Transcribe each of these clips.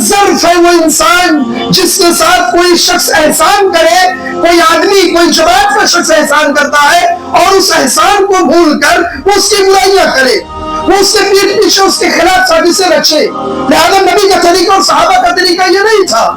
ظرف ہے وہ انسان جس کے ساتھ کوئی شخص احسان کرے، کوئی آدمی کوئی جماعت کا شخص احسان کرتا ہے اور اس احسان کو بھول کر وہ اس کی برائیاں کرے، وہ اس سے پیٹ پیچھے اس کے خلاف سازشیں رچے۔ لہذا نبی کا طریقہ اور صحابہ کا طریقہ یہ نہیں تھا۔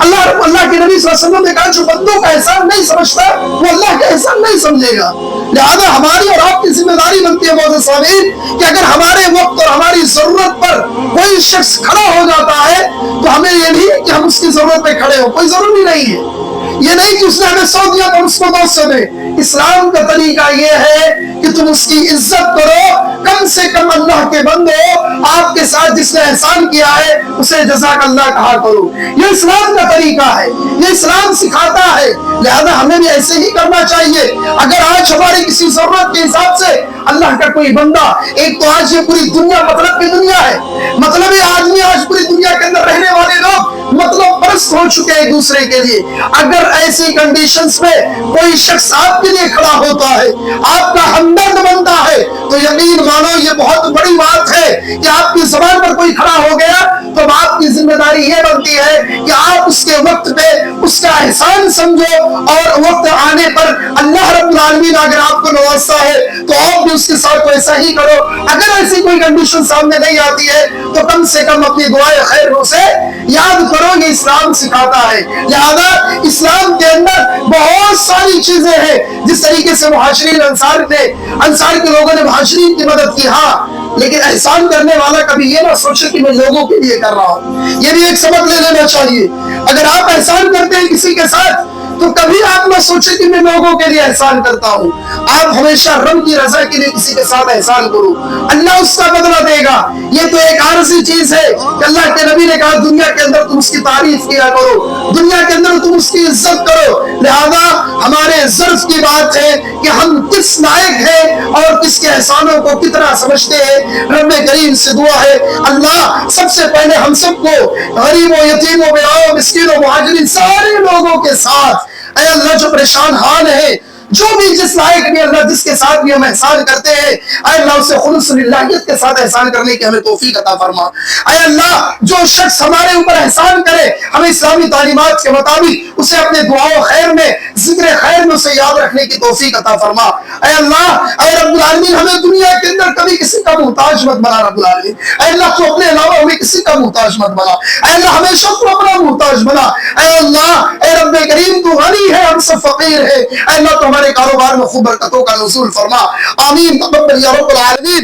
اللہ کے نبی صلی اللہ علیہ وسلم نے کہا جو بندوں کا احسان نہیں سمجھتا وہ اللہ کا احسان نہیں سمجھے گا۔ لہذا ہماری اور آپ کی ذمہ داری بنتی ہے معزز سامعین کہ اگر ہمارے وقت اور ہماری ضرورت پر کوئی شخص کھڑا ہو جاتا ہے تو ہمیں یہ نہیں کہ ہم اس کی ضرورت پہ کھڑے ہوں، کوئی ضروری نہیں ہے۔ یہ نہیں کہ اس نے ہمیں 100 دیا تو اس کو 200 دے۔ اسلام کا طریقہ یہ ہے کہ تم اس کی عزت کرو، کم سے کم اللہ کے بندو آپ کے ساتھ جس نے احسان کیا ہے اسے جزاک اللہ کہا کرو۔ یہ اسلام کا طریقہ ہے، یہ اسلام سکھاتا ہے۔ لہذا ہمیں بھی ایسے ہی کرنا چاہیے۔ اگر آج ہماری کسی ضرورت کے حساب سے اللہ کا کوئی بندہ، ایک تو آج یہ پوری دنیا مطلب کی دنیا ہے، مطلب آدمی آج پوری دنیا کے اندر رہنے والے لوگ مطلب پرست ہو چکے ہیں ایک دوسرے کے لیے۔ اگر ایسی کنڈیشنز میں کوئی شخص آپ کے لیے کھڑا ہوتا ہے، آپ کا ہمدرد بنتا ہے، تو یقین مانو یہ بہت بڑی بات ہے کہ آپ کی زبان پر کوئی کھڑا ہو گیا تو آپ کی ذمہ داری یہ بنتی ہے کہ آپ اس کے وقت پہ اس کا احسان سمجھو، اور وقت آنے پر اللہ رب العالمین اگر آپ کو نوازتا ہے تو آپ بھی اس کے ساتھ ایسا ہی کرو۔ اگر ایسی کوئی کنڈیشن سامنے نہیں آتی ہے تو کم سے کم اپنی دعائیں خیر سے یاد کرو، یہ اسلام سکھاتا ہے۔ لہذا اسلام کے اندر بہت ساری چیزیں ہیں۔ جس طریقے سے مہاجرین انصار تھے، انصار کے لوگوں نے مہاجرین کی مدد کی، ہاں، لیکن احسان کرنے والا کبھی یہ نہ سوچے کہ میں لوگوں کے لیے کر رہا ہوں۔ یہ بھی ایک سبق لے لینا چاہیے۔ اگر آپ احسان کرتے ہیں کسی کے ساتھ تو کبھی آپ نہ سوچیں کہ میں لوگوں کے لیے احسان کرتا ہوں۔ آپ ہمیشہ رب کی رضا کے لیے کسی کے ساتھ احسان کرو، اللہ اس کا بدلہ دے گا۔ یہ تو ایک عارضی چیز ہے کہ اللہ کے نبی نے کہا دنیا کے اندر تم اس کی تعریف کیا کرو، دنیا کے اندر تم اس کی عزت کرو۔ لہذا ہمارے ظرف کی بات ہے کہ ہم کس لائق ہیں اور کس کے احسانوں کو کتنا سمجھتے ہیں۔ رب کریم سے دعا ہے اللہ سب سے پہلے ہم سب کو غریبوں، یتیموں، بیواؤں، مسکینوں، مہاجرین سارے لوگوں کے ساتھ، اے اللہ جو پریشان حال ہے، جو بھی جس لائق بھی اللہ جس کے ساتھ بھی ہم احسان کرتے ہیں، اے اللہ اسے خلوص للہیت کے ساتھ احسان کرنے کی ہمیں توفیق عطا فرما۔ اے اللہ جو شخص ہمارے اوپر احسان کرے ہمیں اسلامی تعلیمات کے مطابق اسے اپنے دعاؤں خیر میں، ذکر خیر میں اسے یاد رکھنے کی توفیق عطا فرما۔ اے اللہ، اے رب العالمین ہمیں دنیا کے اندر کبھی کسی کا محتاج مت بنا رب العالمین۔ اے اللہ تو اپنے علاوہ ہمیں کسی کا محتاج مت بنا۔ اے اللہ ہمیشہ تو اپنا محتاج بنا۔ اے اللہ، اے رب کریم تو غنی ہے ہم سب فقیر ہے۔ اے اللہ تو ہمارے کاروبار میں خوب برکتوں کا نزول فرما۔ آمین تقبل یا رب العالمین۔